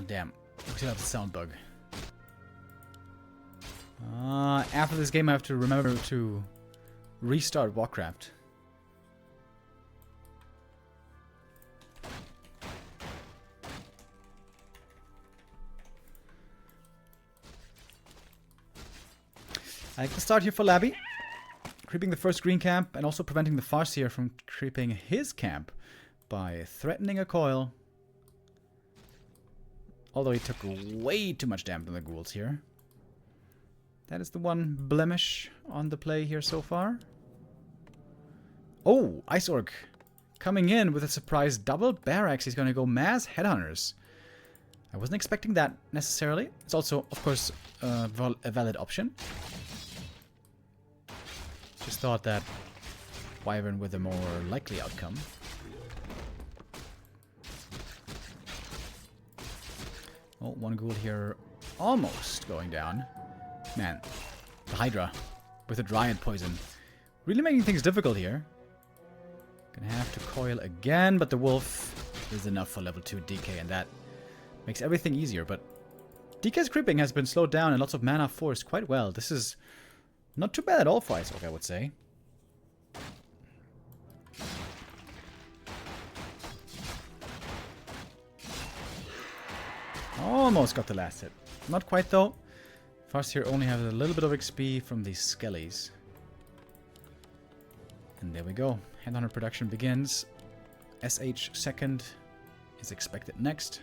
damn. We still have the sound bug. After this game I have to remember to restart Warcraft. I like the start here for Labby. Creeping the first green camp and also preventing the Farseer from creeping his camp by threatening a coil. Although he took way too much damage on the ghouls here. That is the one blemish on the play here so far. Oh, Ice Orc coming in with a surprise double barracks. He's going to go mass headhunters. I wasn't expecting that necessarily. It's also, of course, a valid option. Just thought that Wyvern with a more likely outcome. Oh, one ghoul here almost going down. Man, the Hydra with a Dryad poison. Really making things difficult here. Gonna have to coil again, but the Wolf is enough for level 2 DK, and that makes everything easier. But DK's creeping has been slowed down and lots of mana forced quite well. This is not too bad at all for Ice Orc, I would say. Almost got the last hit. Not quite though. Farseer only has a little bit of XP from these skellies. And there we go. Headhunter production begins. SH second is expected next.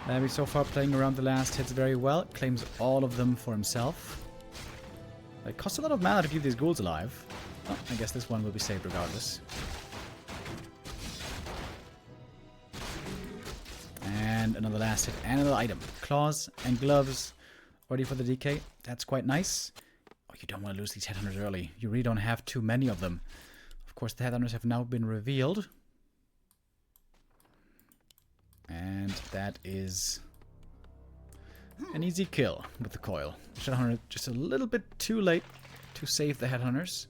Labby so far playing around the last hits very well. Claims all of them for himself. It costs a lot of mana to keep these ghouls alive. Oh, I guess this one will be saved regardless. And another last hit and another item. Claws and gloves ready for the DK. That's quite nice. Oh, you don't want to lose these headhunters early. You really don't have too many of them. Of course, the headhunters have now been revealed. And that is an easy kill with the coil. Shadowhunter just a little bit too late to save the headhunters.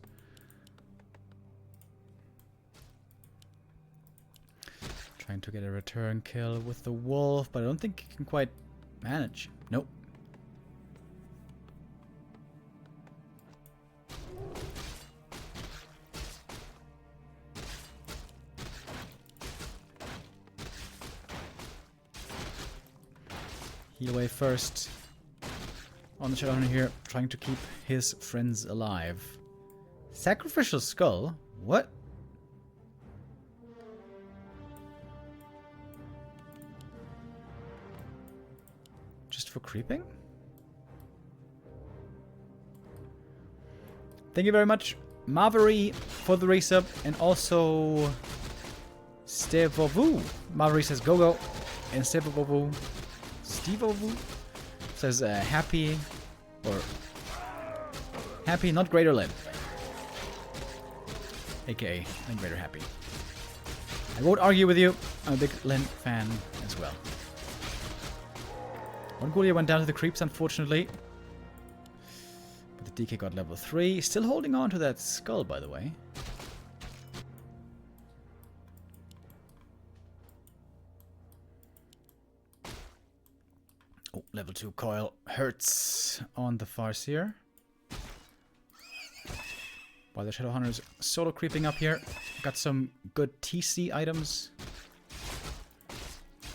Trying to get a return kill with the wolf, but I don't think he can quite manage. Nope. Heal away first on the Shadowhunter here, trying to keep his friends alive. Sacrificial Skull? What? Just for creeping? Thank you very much, Marvery, for the resub, and also Stevovu. Marvery says go go, and Stevovu says happy, or happy, not greater Lynn. AKA, I'm greater happy. I won't argue with you. I'm a big Lynn fan as well. One Ghoul went down to the creeps, unfortunately. But the DK got level 3. Still holding on to that skull, by the way. Oh, level 2 coil hurts on the Farseer. While the Shadowhunter is solo creeping up here. Got some good TC items.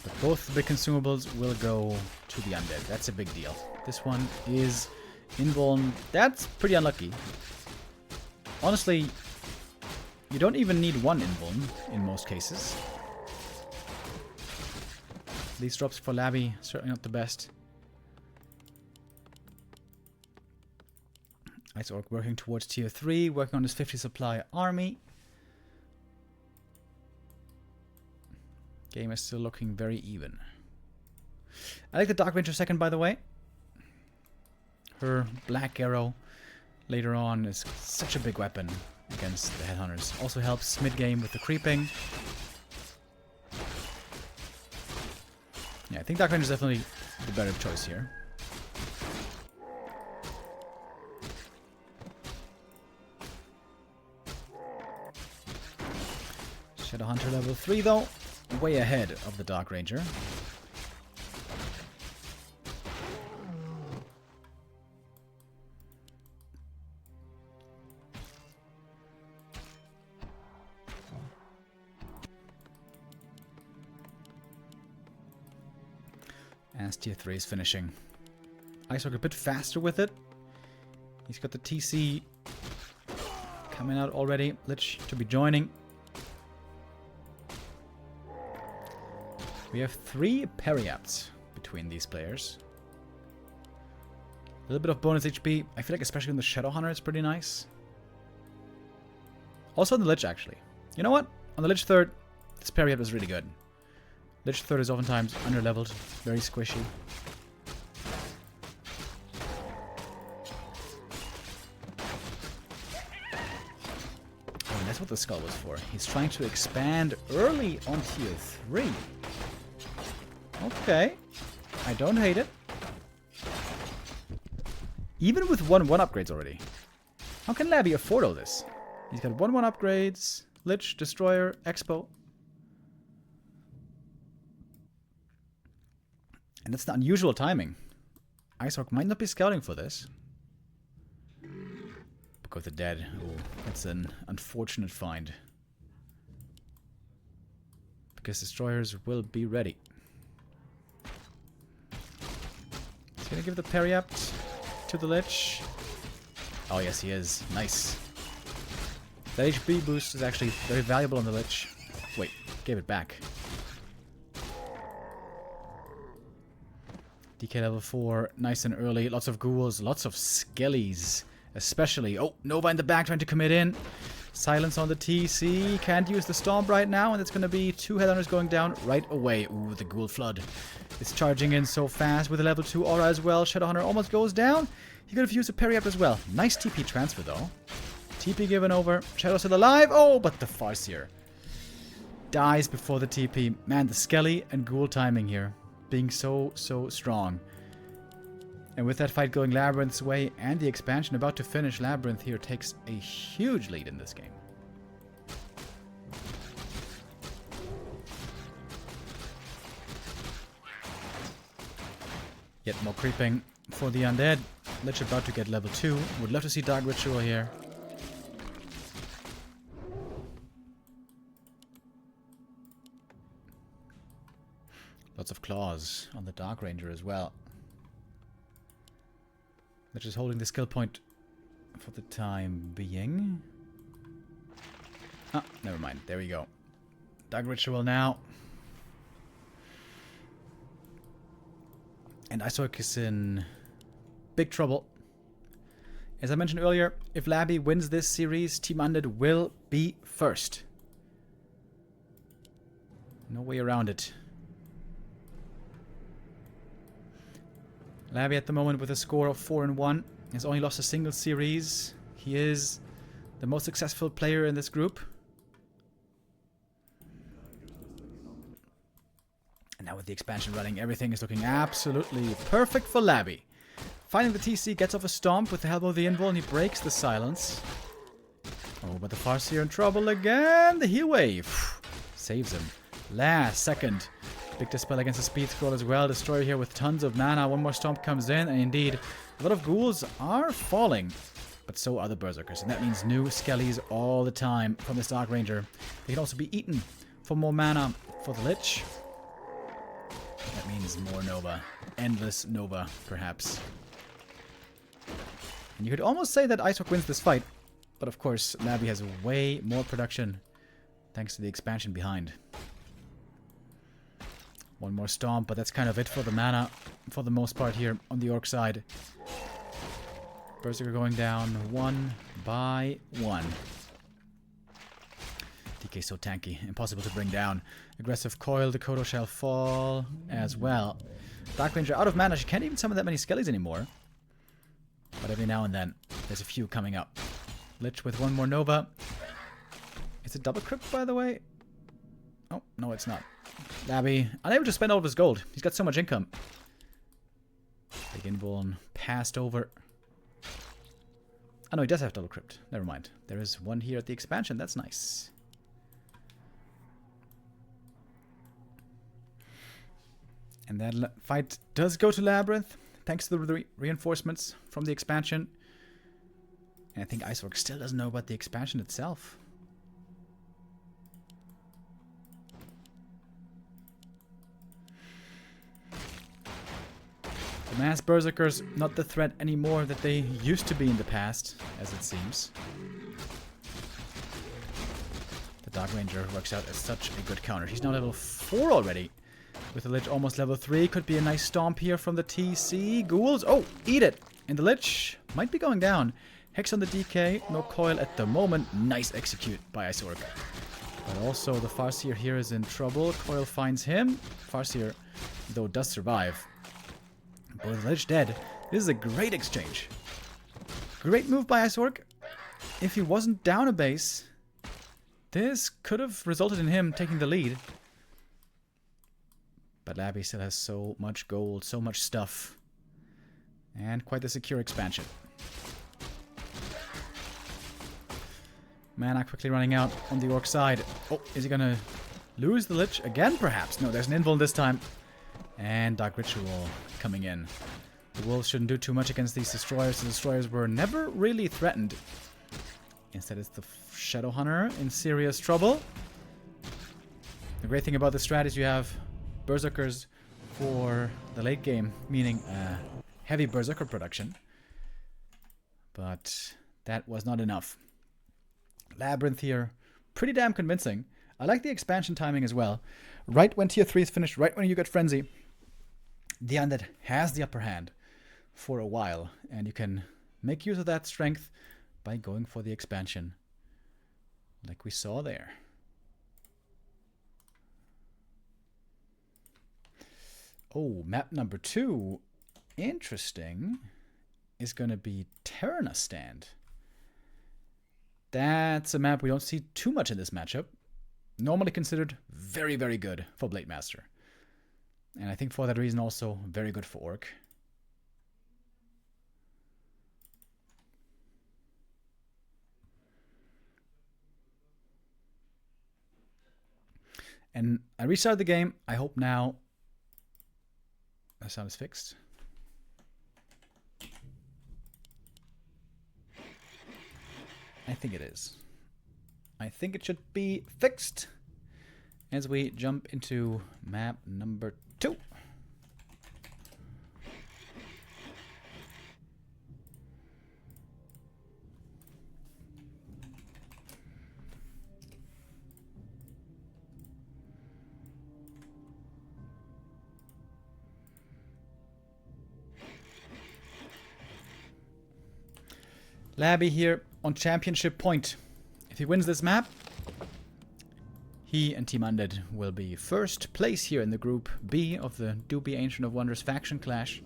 But both the big consumables will go to the undead. That's a big deal. This one is invuln. That's pretty unlucky. Honestly, you don't even need one invuln in most cases. These drops for Labby, certainly not the best. Ice Orc working towards tier 3, working on his 50 supply army. Game is still looking very even. I like the Dark Ranger second, by the way. Her black arrow later on is such a big weapon against the headhunters. Also helps mid-game with the creeping. think Dark Ranger is definitely the better choice here. Shadowhunter level 3 though, way ahead of the Dark Ranger. As tier 3 is finishing. Ice Orc a bit faster with it. He's got the TC coming out already. Lich to be joining. We have 3 Periapts between these players. A little bit of bonus HP. I feel like especially on the Shadowhunter it's pretty nice. Also on the Lich actually. You know what? On the Lich 3rd, this Periapt is really good. Lich 3rd is oftentimes under-leveled, very squishy. Oh, and that's what the skull was for. He's trying to expand early on tier 3. Okay. I don't hate it. Even with 1-1 upgrades already. How can Labby afford all this? He's got 1-1 upgrades, Lich, Destroyer, Expo. And that's the unusual timing. Ice Orc might not be scouting for this. Book of the Dead. Oh, that's an unfortunate find. Because Destroyers will be ready. He's gonna give the Periapt to the Lich. Oh yes, he is. Nice. That HP boost is actually very valuable on the Lich. Wait, gave it back. DK level 4, nice and early. Lots of ghouls, lots of skellies. Especially. Oh, Nova in the back trying to commit in. Silence on the TC. Can't use the Stomp right now, and it's going to be 2 Headhunters going down right away. Ooh, the Ghoul Flood is charging in so fast with a level 2 aura as well. Shadowhunter almost goes down. He could have used a Periapt as well. Nice TP transfer though. TP given over. Shadow's still alive. Oh, but the Farseer dies before the TP. Man, the Skelly and Ghoul timing here. Being so strong. And with that fight going Labyrinth's way and the expansion about to finish, Labyrinth here takes a huge lead in this game. Yet more creeping for the undead. Lich about to get level 2. Would love to see Dark Ritual here. Lots of claws on the Dark Ranger as well. Lich is holding the skill point for the time being. Ah, never mind. There we go. Dark Ritual now. And Ice Orc is in big trouble. As I mentioned earlier, if Labby wins this series, Team Undead will be first. No way around it. Labby at the moment with a score of 4-1 has only lost a single series. He is the most successful player in this group. And now with the expansion running, everything is looking absolutely perfect for Labby. Finding the TC, gets off a Stomp with the help of the Invul, and he breaks the silence. Oh, but the Farseer in trouble again. The heal wave saves him. Last second. Big dispel against the speed scroll as well. Destroyer here with tons of mana. One more Stomp comes in, and indeed, a lot of ghouls are falling. But so are the Berserkers, and that means new Skellies all the time from this Dark Ranger. They can also be eaten for more mana for the Lich. That means more Nova. Endless Nova, perhaps. And you could almost say that Ice Orc wins this fight. But of course, Labby has way more production thanks to the expansion behind. One more Stomp, but that's kind of it for the mana for the most part here on the Orc side. Berserker going down 1 by 1. DK so tanky, impossible to bring down. Aggressive Coil, the Kodo shall fall as well. Dark Ranger out of mana, she can't even summon that many Skellies anymore. But every now and then, there's a few coming up. Lich with one more Nova. Is it double crypt, by the way? Oh, no, it's not. Labby, unable to spend all of his gold. He's got so much income. Big invuln passed over. Oh, no, he does have double crypt. Never mind. There is one here at the expansion. That's nice. And that fight does go to LabyRinth, thanks to the reinforcements from the expansion. And I think Ice Orc still doesn't know about the expansion itself. The mass berserkers, not the threat anymore that they used to be in the past, as it seems. The Dark Ranger works out as such a good counter. He's now level 4 already. With the Lich almost level 3, could be a nice stomp here from the TC. Ghouls, oh, eat it! And the Lich might be going down. Hex on the DK, no coil at the moment. Nice execute by Ice Orc. But also the Farseer here is in trouble. Coil finds him. Farseer, though, does survive. But with the Lich dead, this is a great exchange. Great move by Ice Orc. If he wasn't down a base, this could have resulted in him taking the lead. But Labby still has so much gold, so much stuff. And quite the secure expansion. Mana quickly running out on the Orc side. Oh, is he gonna lose the Lich again, perhaps? No, there's an invuln this time. And Dark Ritual coming in. The Wolves shouldn't do too much against these Destroyers. The Destroyers were never really threatened. Instead, it's the Shadow Hunter in serious trouble. The great thing about this strat is you have Berserkers for the late game, meaning heavy Berserker production. But that was not enough. LabyRinth here, pretty damn convincing. I like the expansion timing as well. Right when tier 3 is finished, right when you get Frenzy, the Undead has the upper hand for a while, and you can make use of that strength by going for the expansion, like we saw there. Oh, map number 2, interesting, is going to be Terrana Stand. That's a map we don't see too much in this matchup. Normally considered very, very good for Blade Master. And I think for that reason also very good for Orc. And I restarted the game. I hope now the sound is fixed. I think it is. I think it should be fixed as we jump into map number 2. Labby here on championship point. If he wins this map, he and Team Undead will be first place here in the Group B of the Doubi Ancient of Wonders faction clash.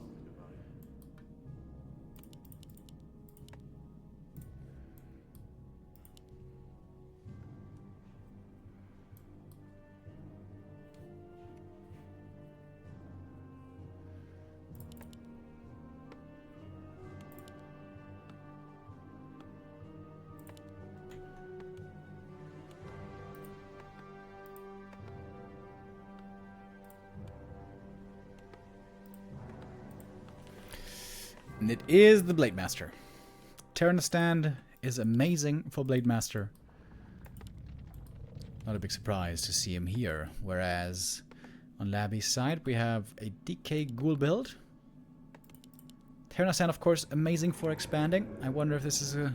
And it is the Blade Master. Terrana Stand is amazing for Blade Master. Not a big surprise to see him here. Whereas on Labby's side we have a DK Ghoul build. Terrana Stand, of course, amazing for expanding. I wonder if this is a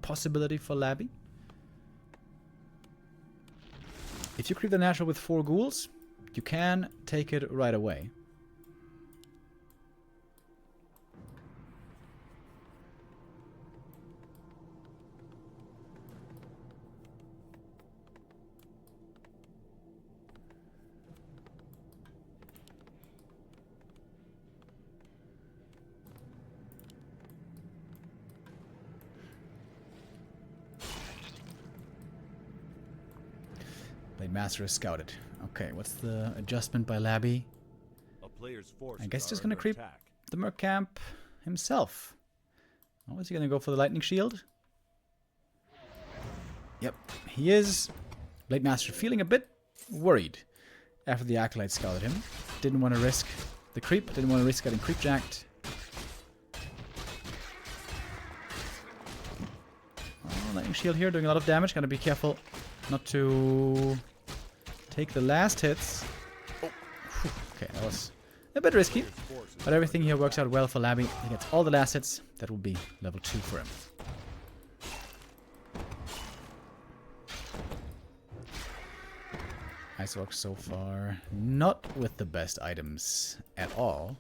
possibility for Labby. If you creep the natural with 4 ghouls, you can take it right away. Blade Master is scouted. Okay, what's the adjustment by Labby? I guess he's gonna creep the Merc camp himself. Oh, is he gonna go for the Lightning Shield? Yep, he is. Blade Master feeling a bit worried after the Acolyte scouted him. Didn't want to risk the creep, didn't want to risk getting creep jacked. Oh, Lightning Shield here doing a lot of damage. Gotta be careful not to take the last hits. Oh, okay, that was a bit risky, but everything here works out well for Labby. He gets all the last hits. That will be level 2 for him. Ice Orc so far not with the best items at all.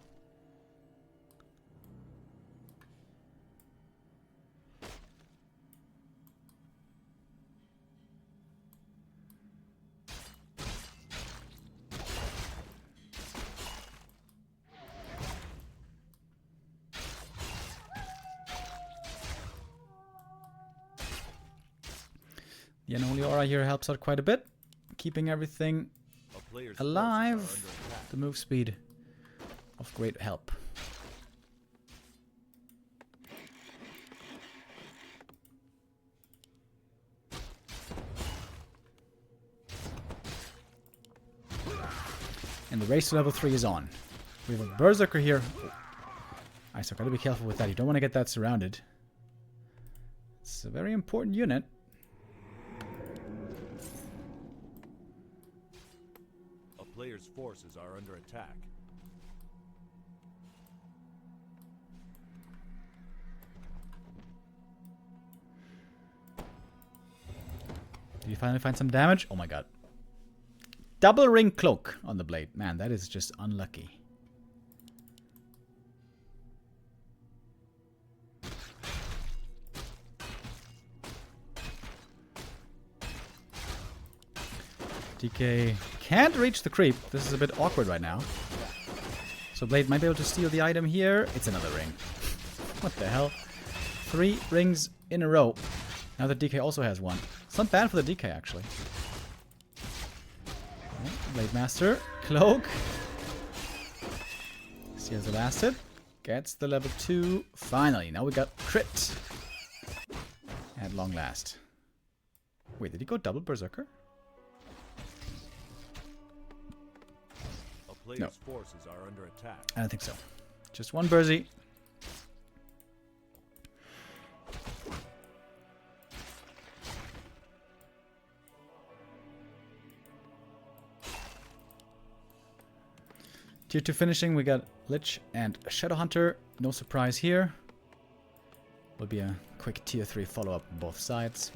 The unholy aura here helps out quite a bit, keeping everything alive. The move speed of great help. And the race to level 3 is on. We have a Berserker here. Ice Orc, gotta be careful with that. You don't want to get that surrounded. It's a very important unit. Player's forces are under attack. Did you finally find some damage? Oh my god. Double ring cloak on the blade. Man, that is just unlucky. DK can't reach the creep. This is a bit awkward right now. So Blade might be able to steal the item here. It's another ring. What the hell? 3 rings in a row. Now that DK also has one. It's not bad for the DK, actually. Oh, Blade Master. Cloak. Steals the last hit. Gets the level 2. Finally. Now we got crit. At long last. Wait, did he go double Berserker? No. Forces are under attack. I don't think so. Just one Burzy. Tier 2 finishing, we got Lich and Shadow Hunter. No surprise here. Will be a quick tier 3 follow-up on both sides.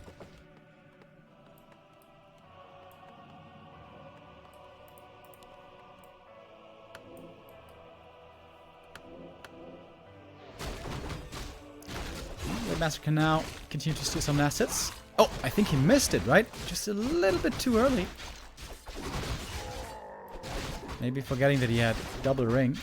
Master can now continue to steal some assets. Oh, I think he missed it, right? Just a little bit too early. Maybe forgetting that he had double ring.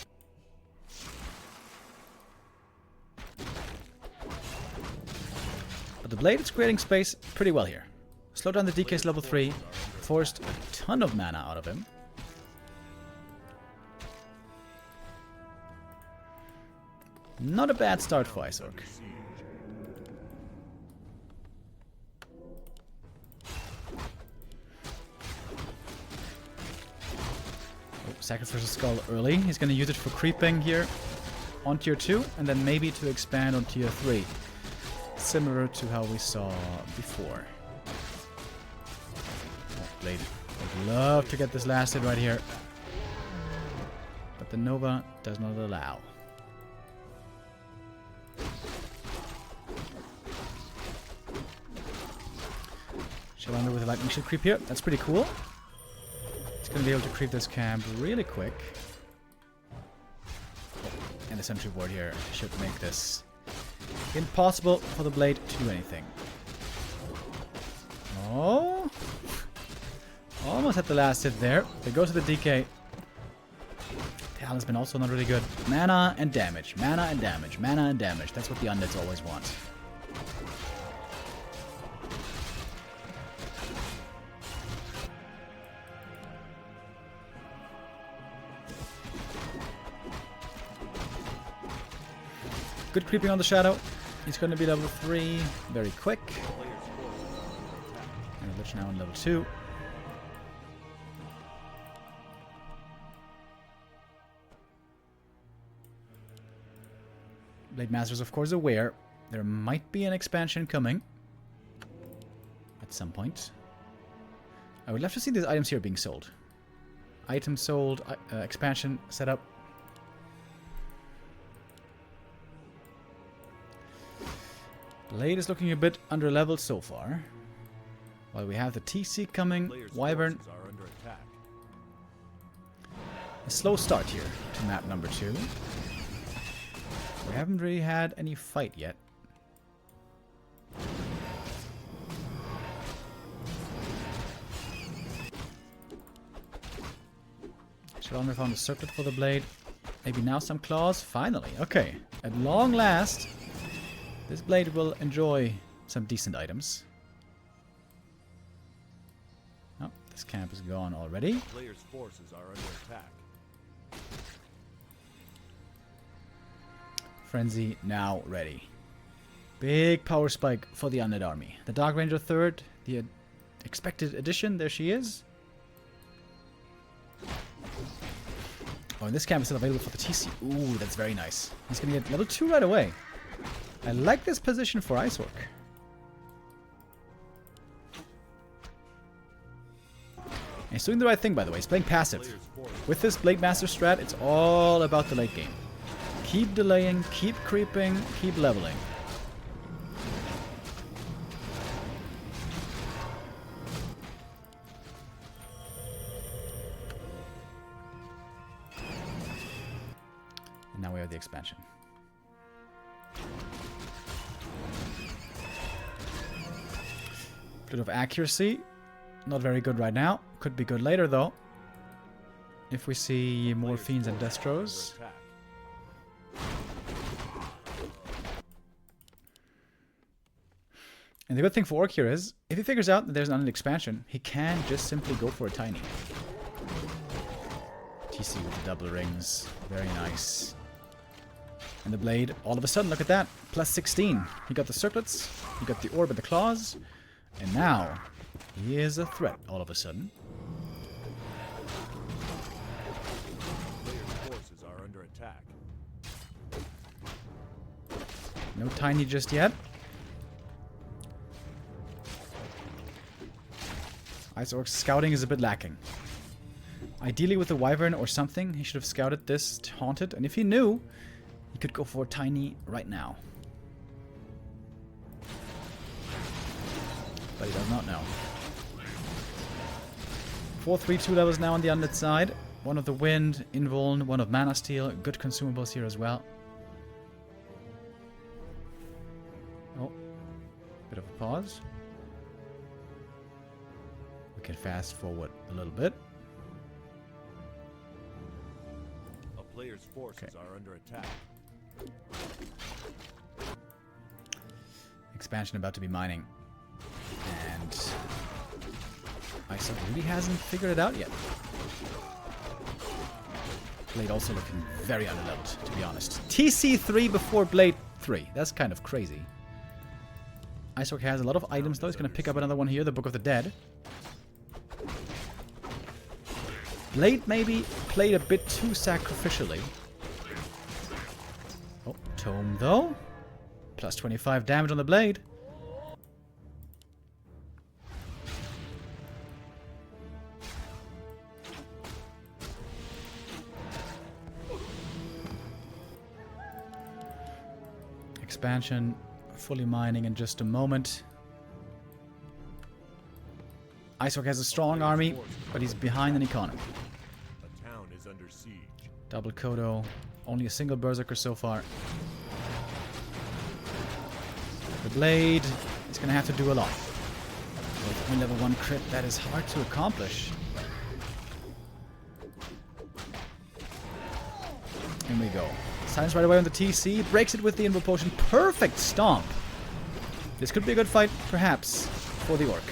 But the blade is creating space pretty well here. Slow down the DK's level 3. Forced a ton of mana out of him. Not a bad start for Ice Orc. Sacrifice a skull early. He's going to use it for creeping here on tier 2 and then maybe to expand on tier 3. Similar to how we saw before. Oh, Blade would love to get this last hit right here. But the Nova does not allow. Shalander with a lightning shield creep here. That's pretty cool. Gonna be able to creep this camp really quick. And the sentry ward here should make this impossible for the blade to do anything. Oh! Almost had the last hit there. They go to the DK. Talon's been also not really good. Mana and damage. Mana and damage. Mana and damage. That's what the undeads always want. Good creeping on the shadow. He's going to be level 3 very quick. And a Lich now on level 2. Blade Master's of course aware there might be an expansion coming at some point. I would love to see these items here being sold. Item sold, expansion set up. Blade is looking a bit under leveled so far. While we have the TC coming, Wyvern. A slow start here to map number 2. We haven't really had any fight yet. Shalomir found a circlet for the blade. Maybe now some claws? Finally. Okay. At long last, this blade will enjoy some decent items. Oh, this camp is gone already. Players' forces are under attack. Frenzy now ready. Big power spike for the undead army. The Dark Ranger 3rd, the expected addition, there she is. Oh, and this camp is still available for the TC. Ooh, that's very nice. He's going to get level 2 right away. I like this position for Ice Orc. And he's doing the right thing, by the way. He's playing passive. With this Blade Master strat, it's all about the late game. Keep delaying, keep creeping, keep leveling. And now we have the expansion. Bit of accuracy. Not very good right now. Could be good later though. If we see more Fiends and Destros. And the good thing for Orc here is, if he figures out that there's an undead expansion, he can just simply go for a tiny. TC with the double rings. Very nice. And the blade, all of a sudden, look at that. Plus 16. He got the circlets, he got the orb and the claws, and now he is a threat all of a sudden. Players' forces are under attack. No tiny just yet. Ice Orc's scouting is a bit lacking. Ideally with the Wyvern or something, he should have scouted this Haunted, and if he knew, he could go for Tiny right now. But he does not know. 4-3-2 levels now on the undead side. One of the Wind, Invuln, one of Mana Steel. Good consumables here as well. Oh, bit of a pause. We can fast forward a little bit. A player's forces are under attack. Expansion about to be mining. And Ice Orc really hasn't figured it out yet. Blade also looking very underleveled, to be honest. TC3 before Blade 3. That's kind of crazy. Ice Orc has a lot of items though. He's going to pick up another one here, the Book of the Dead. Blade maybe played a bit too sacrificially. Oh, Tome though. Plus 25 damage on the blade. Expansion fully mining in just a moment. Ice Orc has a strong army, but he's behind in economy. A town is under siege. Double Kodo. Only a single Berserker so far. The blade is going to have to do a lot. With only level 1 crit, that is hard to accomplish. In we go. Silence right away on the TC. Breaks it with the Invul Potion. Perfect stomp. This could be a good fight, perhaps, for the Orc.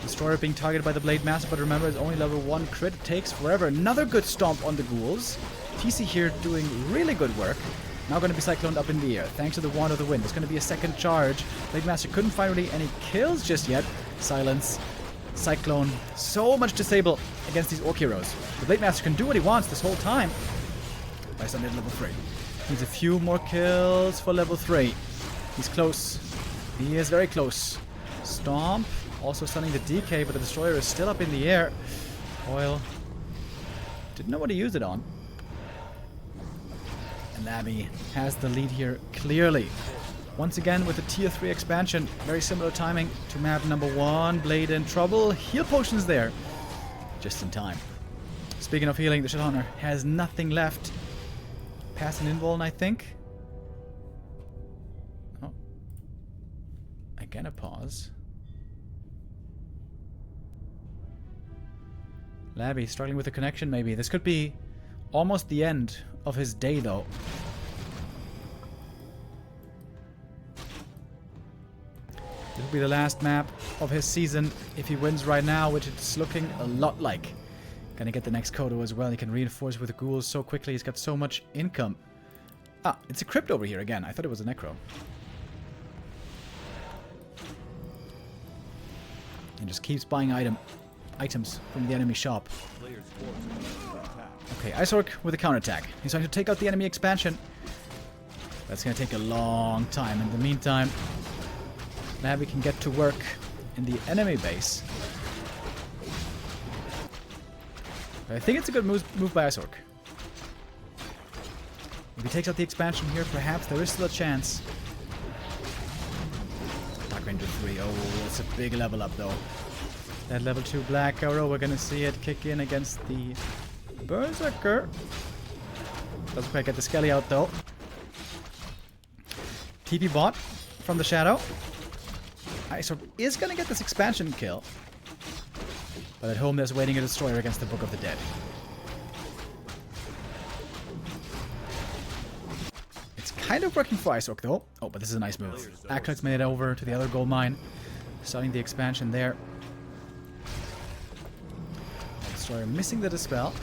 Destroyer being targeted by the Blade Master, but remember, it's only level 1 crit. It takes forever. Another good stomp on the ghouls. TC here doing really good work. Now going to be cycloned up in the air. Thanks to the Wand of the Wind. There's going to be a second charge. Blade Master couldn't find really any kills just yet. Silence. Cyclone. So much disable against these Orc heroes. The Blade Master can do what he wants this whole time. By Sunday level 3. Needs a few more kills for level 3. He's close. He is very close. Stomp. Also stunning the DK, but the Destroyer is still up in the air. Oil. Didn't know what he used it on. And Labby has the lead here clearly. Once again with the tier 3 expansion. Very similar timing to map number 1. Blade in trouble. Heal potions there. Just in time. Speaking of healing, the Shadowhunter has nothing left. Pass an invuln, I think. Oh. Again a pause. Labby struggling with the connection maybe. This could be almost the end of his day though. This will be the last map of his season if he wins right now, which it's looking a lot like. Gonna get the next Kodo as well. He can reinforce with the ghouls so quickly. He's got so much income. Ah, it's a crypt over here again. I thought it was a necro. And just keeps buying items from the enemy shop. Okay, Ice Orc with a counterattack. He's trying to take out the enemy expansion. That's going to take a long time. In the meantime, Labby can get to work in the enemy base. But I think it's a good move by Ice Orc. If he takes out the expansion here, perhaps there is still a chance. Dark Ranger 3. Oh, it's a big level up though. That level 2 Black Arrow, we're gonna see it kick in against the Berserker. Doesn't quite get the Skelly out though. TP bot from the Shadow. Ice Orc is gonna get this expansion kill. But at home there's waiting a Destroyer against the Book of the Dead. It's kind of working for Ice Orc though. Oh, but this is a nice move. Acolyte's made it over to the other gold mine. Starting the expansion there. Destroyer missing the Dispel.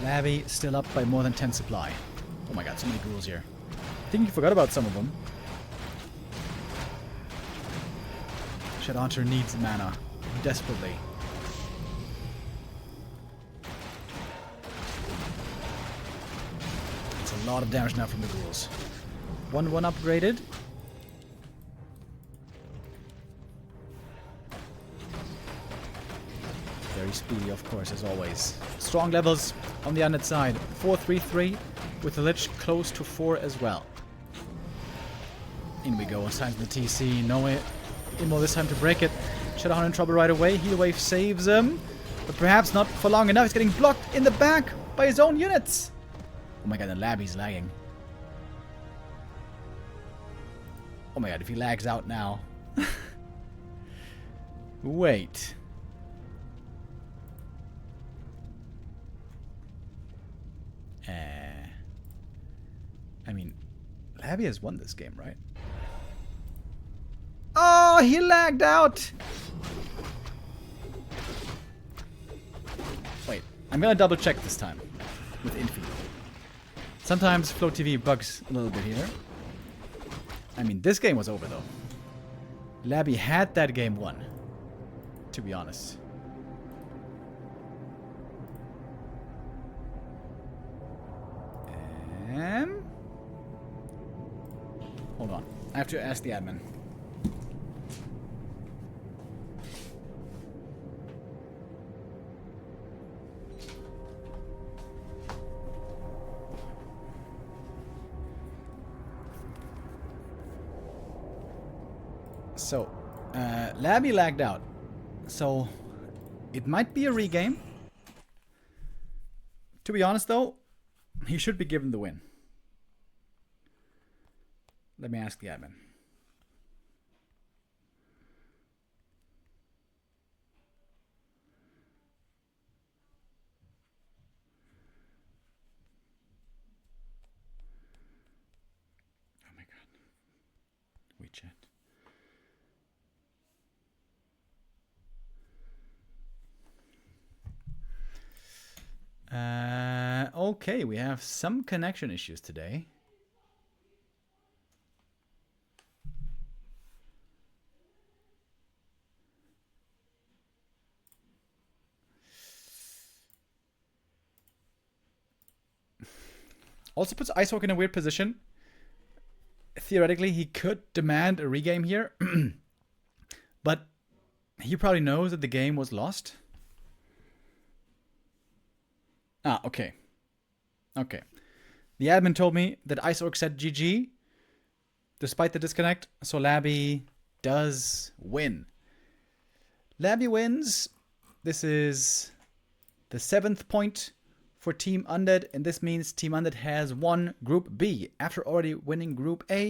Labby still up by more than 10 supply. Oh my god, so many ghouls here. I think you forgot about some of them. Shadowhunter needs mana. Desperately. It's a lot of damage now from the ghouls. 1-1 upgraded. Very speedy, of course, as always. Strong levels on the undead side. 4-3-3 with the Lich close to 4 as well. In we go. It's time for the TC. No way. Immo this time to break it. Shadowhunter in trouble right away. Heal Wave saves him. But perhaps not for long enough. He's getting blocked in the back by his own units. Oh my god, the Labby's lagging. Oh my god, if he lags out now. Wait. I mean, Labby has won this game, right? Oh, he lagged out! Wait, I'm gonna double check this time with Infi. Sometimes Flow TV bugs a little bit here. I mean, this game was over though. Labby had that game won, to be honest. Hold on. I have to ask the admin. So, Labby lagged out. So, it might be a regame. To be honest though, he should be given the win. Let me ask the admin. Oh my god. WeChat. Okay, we have some connection issues today. Also puts Ice Orc in a weird position. Theoretically, he could demand a regame here. But he probably knows that the game was lost. Ah, okay. Okay. The admin told me that Ice Orc said GG, despite the disconnect. So Labby does win. Labby wins. This is the 7th point for Team Undead, and this means Team Undead has won Group B after already winning Group A.